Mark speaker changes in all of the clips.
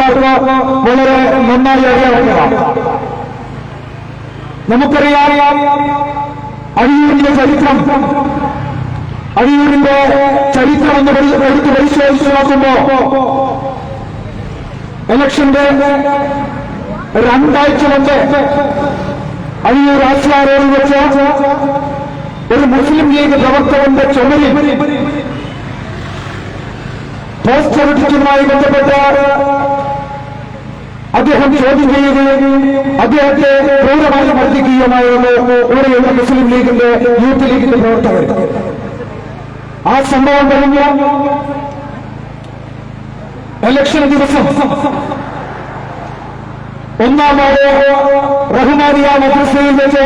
Speaker 1: കൂട്ടുകാർക്ക് വളരെ നന്നായി അറിയാവുന്നതാണ്. നമുക്കറിയാം അഴിയൂരിന്റെ ചരിത്രം. അഴിയൂരിന്റെ ചരിത്രം എന്ന് എടുത്ത് പരിശോധിച്ച് നോക്കുമ്പോ ഇലക്ഷന്റെ 2 ആഴ്ച മുമ്പ് അഴിയൂർ ആശ്രാ റോഡിൽ വെച്ച് ഒരു മുസ്ലിം ലീഗ് പ്രവർത്തകന്റെ ചുമരിൽ പോസ്റ്റർ ഒട്ടിച്ചതുമായി ബന്ധപ്പെട്ട് അദ്ദേഹം ചോദ്യം ചെയ്യുകയും അദ്ദേഹത്തെ ക്രൂരമായി മർദ്ദിക്കുകയുമായിരുന്നു ഇവിടെയുള്ള മുസ്ലിം ലീഗിന്റെ യൂത്ത് ലീഗിന്റെ പ്രവർത്തകർ. ആ സംഭവം കഴിഞ്ഞ ഇലക്ഷൻ ദിവസം 1-ാം വാർഡ് റഹ്മാനിയ മദ്രസയിൽ വെച്ച്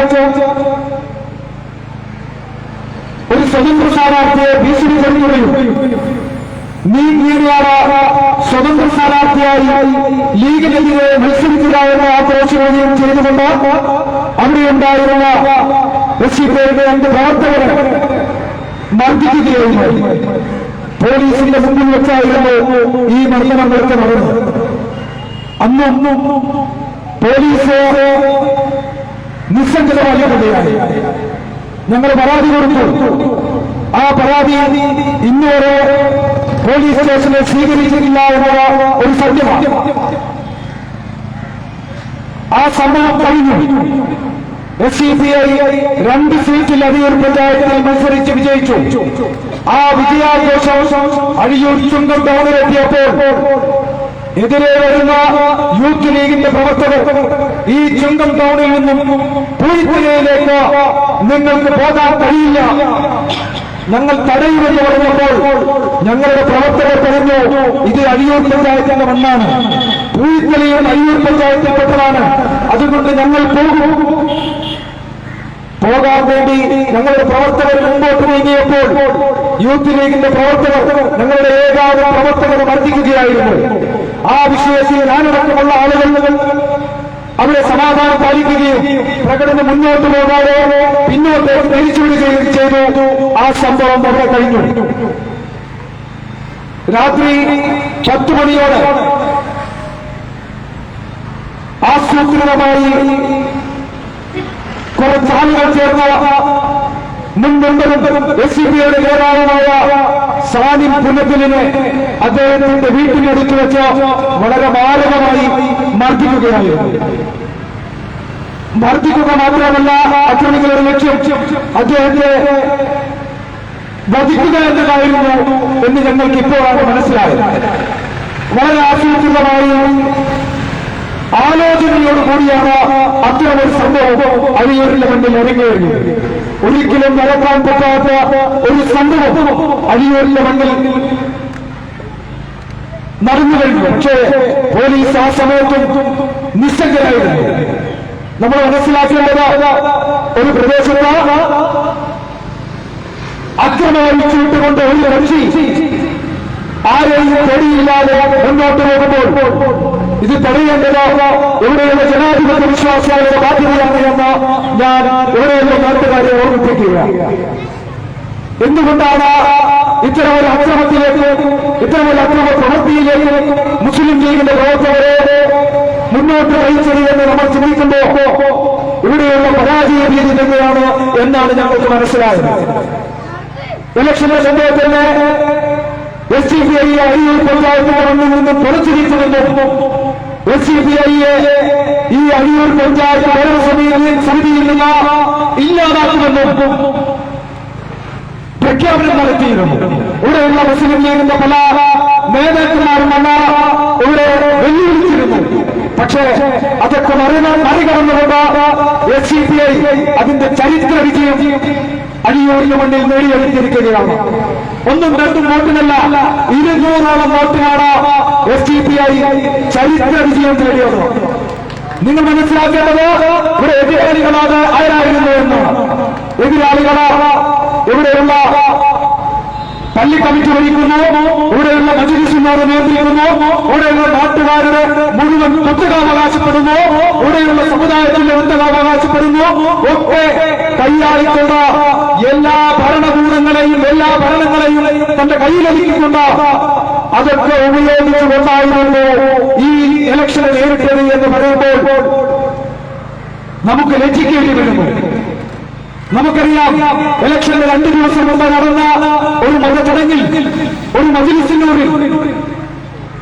Speaker 1: ഒരു സ്വതന്ത്ര സ്ഥാനാർത്ഥിയെ ഭീഷണിപ്പെടുത്തുകയും നീയാണ് സ്വതന്ത്ര സ്ഥാനാർത്ഥിയായി ലീഗിനെതിരെ മത്സരിക്കുക എന്ന ആക്രോശിക്കുകയും ചെയ്തുകൊണ്ട് അവിടെയുണ്ടായിരുന്ന എസ്ഡിപിഐയുടെ 2 പ്രവർത്തകരെ മർദ്ദിക്കുകയും പോലീസിന്റെ മുമ്പിൽ വെച്ചായിരുന്നു ഈ മർദ്ദനങ്ങളൊക്കെ നടന്നത്. അന്നും പോലീസ് നിസ്സംഗതമല്ലാതെയായി ഞങ്ങൾ പരാതി കൊടുത്തു. ആ പരാതി ഇന്നുവരെ പോലീസ് സ്റ്റേഷനെ സ്വീകരിച്ചിട്ടില്ല എന്നുള്ള ഒരു സത്യമാണ്. ആ സംഭവം കഴിഞ്ഞു. എസ്ഡിപിഐ 2 സീറ്റിൽ അഴിയൂർ പഞ്ചായത്തിൽ മത്സരിച്ച് വിജയിച്ചു. ആ വിജയാഘോഷം അഴിയൂർ ചുങ്കം ടൗണിലെത്തിയപ്പോൾ എതിരെ വരുന്ന യൂത്ത് ലീഗിന്റെ പ്രവർത്തകർ ഈ ചുങ്കം ടൗണിൽ നിന്നും പൂഴിപ്പുഴയിലേക്ക് നിങ്ങൾക്ക് പോകാൻ കഴിയില്ല, ഞങ്ങൾ തടയുമെന്ന് പറഞ്ഞപ്പോൾ ഞങ്ങളുടെ പ്രവർത്തകർ പറഞ്ഞു, ഇത് അഴിയൂർ പഞ്ചായത്തിന്റെ മണ്ണാണ്, പൂഴിത്തലയും അഴിയൂർ പഞ്ചായത്തിൽപ്പെട്ടതാണ്, അതുകൊണ്ട് ഞങ്ങൾ പോകാൻ വേണ്ടി ഞങ്ങളുടെ പ്രവർത്തകർ മുമ്പോട്ട് നീങ്ങിയപ്പോൾ യൂത്ത് ലീഗിന്റെ പ്രവർത്തകർ ഞങ്ങളുടെ ഏകാധിക പ്രവർത്തകരെ മർദ്ദിക്കുകയായിരുന്നു. ആ വിഷയത്തിൽ ഞാനടക്കമുള്ള ആളുകൾ അവിടെ സമാധാനം പാലിക്കുകയും പ്രകടനം മുന്നോട്ട് പോകാതെ പിന്നോട്ടേക്ക് തിരിച്ചുവിടുകയും ചെയ്തു. ആ സംഭവം അവിടെ കഴിഞ്ഞു. രാത്രി 10 മണിയോടെ ആസൂത്രിതമായി കുറച്ച് ആളുകൾ ചേർന്ന മുൻപും എസ്ഡിപിഐയുടെ നേതാവുമായ സാലിം പുന്നത്തിലിനെ അദ്ദേഹത്തിന്റെ വീട്ടിലെടുത്തു വെച്ച് വളരെ മാരകമായി മർദ്ദിക്കുകയായിരുന്നു. മർദ്ദിക്കുക മാത്രമല്ല, അക്രമികളുടെ ലക്ഷ്യം അദ്ദേഹത്തെ വധിക്കുക എന്നതായിരുന്നു എന്ന് ഞങ്ങൾക്ക് ഇപ്പോഴാണ് മനസ്സിലായത്. വളരെ ആസൂത്രിതമായി ആലോചനയോടുകൂടിയാണ് അത്തരമൊരു സംഭവം അഴിയൂരിന്റെ മുന്നിൽ ഇറങ്ങിയത്. ഒരിക്കലും നടക്കാൻ പറ്റാത്ത ഒരു സംഭവം അഴിയൂരിന്റെ മുന്നിൽ നടന്നു കഴിഞ്ഞു. പക്ഷേ പോലീസ് ആ സമയത്തും നിസ്സംഗരായിരുന്നു. നമ്മൾ മനസ്സിലാക്കേണ്ടത്, ഒരു പ്രദേശത്ത് അക്രമമഴിച്ചുവിട്ടുകൊണ്ട് ഒരു കക്ഷി ആരെയും പേടിയില്ലാതെ മുന്നോട്ട് പോകുമ്പോൾ ഇത് തടയേണ്ടത് ഇവിടെയുള്ള ജനാധിപത്യ വിശ്വാസികളുടെ ബാധ്യതയാണ് എന്ന് ഞാൻ ഇവിടെയുള്ള നാട്ടുകാരെ ഓർമ്മിപ്പിക്കുകയാണ്. എന്തുകൊണ്ടാണ് ഇത്തരമൊരു അക്രമത്തിലേക്ക്, ഇത്തരമൊരു അക്രമ പ്രവൃത്തിയിലേക്ക് മുസ്ലിം ലീഗിന്റെ പ്രവർത്തകരെ മുന്നോട്ട് നയിച്ചത് എന്ന് നമ്മൾ ചിന്തിക്കുമ്പോൾ ഇവിടെയുള്ള പരാജയ രീതി തന്നെയാണ് എന്നാണ് ഞങ്ങൾക്ക് മനസ്സിലായത്. ഇലക്ഷന്റെ സംഭവത്തിന് എസ്ഡിപിഐ അഴിയൂർ പഞ്ചായത്തിന്റെ മണ്ണിൽ നിന്നും തുറച്ചിരിക്കുമെന്നും എസ്ഡിപിഐയെ ഈ അഴിയൂർ പഞ്ചായത്ത് ഭരണസമിതിയിൽ നിന്ന് ഇല്ലാതാക്കുമെന്നും പ്രഖ്യാപനം നടത്തിയിരുന്നു. ഇവിടെയുള്ള മുസ്ലിം ലീഗിന്റെ പല നേതാക്കന്മാരും ഇവിടെ വെല്ലുവിളിച്ചിരുന്നു. പക്ഷേ അതൊക്കെ മറികടന്നുകൊണ്ട് എസ്ഡിപിഐ അതിന്റെ ചരിത്ര വിജയം അഴിയൂരിന് മുന്നിൽ നേടിയെടുത്തിരിക്കുകയാണ്. 1ഉം 2ഉം വോട്ടിനല്ല, 200ഓളം വോട്ടിനാണ് എസ്ഡിപിഐ ചരിത്ര വിജയം നേടിയത്. നിങ്ങൾ മനസ്സിലാക്കേണ്ടത്, ഇവിടെ എതിരാളികളാണ് ആരായിരുന്നു എന്നാണ്. എതിരാളികള് ഇവിടെയുള്ള പള്ളി കമ്മിറ്റി ഭരിക്കുന്നു, ഇവിടെയുള്ള മജ്‌ലിസുമാരെ നിയന്ത്രിക്കുന്നു, ഇവിടെയുള്ള നാട്ടുകാരുടെ മുഴുവൻ കുത്തകാവകാശപ്പെടുന്നു, ഇവിടെയുള്ള സമുദായത്തിന്റെ കുത്തകാവകാശപ്പെടുന്നു. ഒക്കെ കൈയാളിക്കൊണ്ട് എല്ലാ ഭരണകൂടങ്ങളെയും എല്ലാ ഭരണങ്ങളെയും തന്റെ കയ്യിലൊതുക്കിക്കൊണ്ട് അതൊക്കെ ഉപയോഗിച്ചുകൊണ്ടായിരുന്നു ഈ ഇലക്ഷനെ നേരിട്ടത് എന്ന് പറയുമ്പോൾ നമുക്ക് ലജ്ജിക്കേണ്ടി വരുന്നു. നമുക്കറിയാം, ഇലക്ഷന് 2 ദിവസം മുമ്പ് നടന്ന ഒരു മതചടങ്ങിൽ, ഒരു മജ്‌ലിസിനൂറിൽ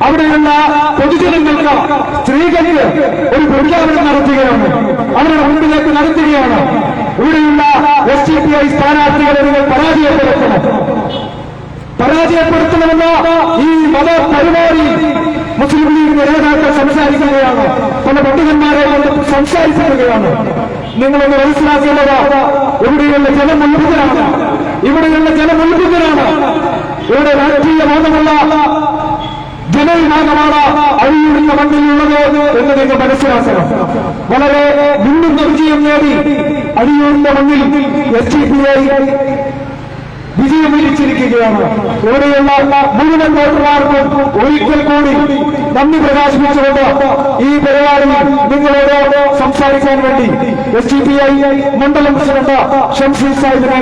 Speaker 1: അവിടെയുള്ള പൊതുജനങ്ങൾക്ക്, സ്ത്രീകൾക്ക് ഒരു പ്രഖ്യാപനം നടത്തുകയാണ്, അവരുടെ മുൻപിലേക്ക് നടത്തുകയാണ്. ഇവിടെയുള്ള SDPI സ്ഥാനാർത്ഥികളെ നിങ്ങൾ പരാജയപ്പെടുത്തണമെന്ന ഈ മതപരിപാടി മുസ്ലിം ലീഗിന്റെ നേതാക്കൾ സംസാരിക്കുകയാണ്, പല പണ്ഡിതന്മാരെ കൊണ്ട് സംസാരിക്കുകയാണ്. നിങ്ങളൊന്ന് മനസ്സിലാക്കേണ്ടത്, ഇവിടെയുള്ള ജനമുത്ഭുതരാണ്, ഇവിടെ രാഷ്ട്രീയ ബോധമുള്ള ജനവിഭാഗമാണ് അഴിയൂരിന്റെ മണ്ണിലുള്ളത് എന്ന് നിങ്ങൾ മനസ്സിലാക്കണം. വളരെ മുൻനിർന്ന വിജയം നേടി അഴിയൂരിന്റെ മണ്ണിൽ SDPI വിജയം വരിച്ചിരിക്കുകയാണ്. ഇവിടെയുള്ള മുഴുവൻ വോട്ടർമാർക്കും ഒരിക്കൽ കൂടി നന്ദി പ്രകാശിപ്പിച്ചുകൊണ്ട് ഈ പരിപാടി നിങ്ങളോട് സംസാരിക്കാൻ വേണ്ടി SDPI മണ്ഡലം പ്രസിഡന്റ് ഷംസീർ സാഹിബിനെ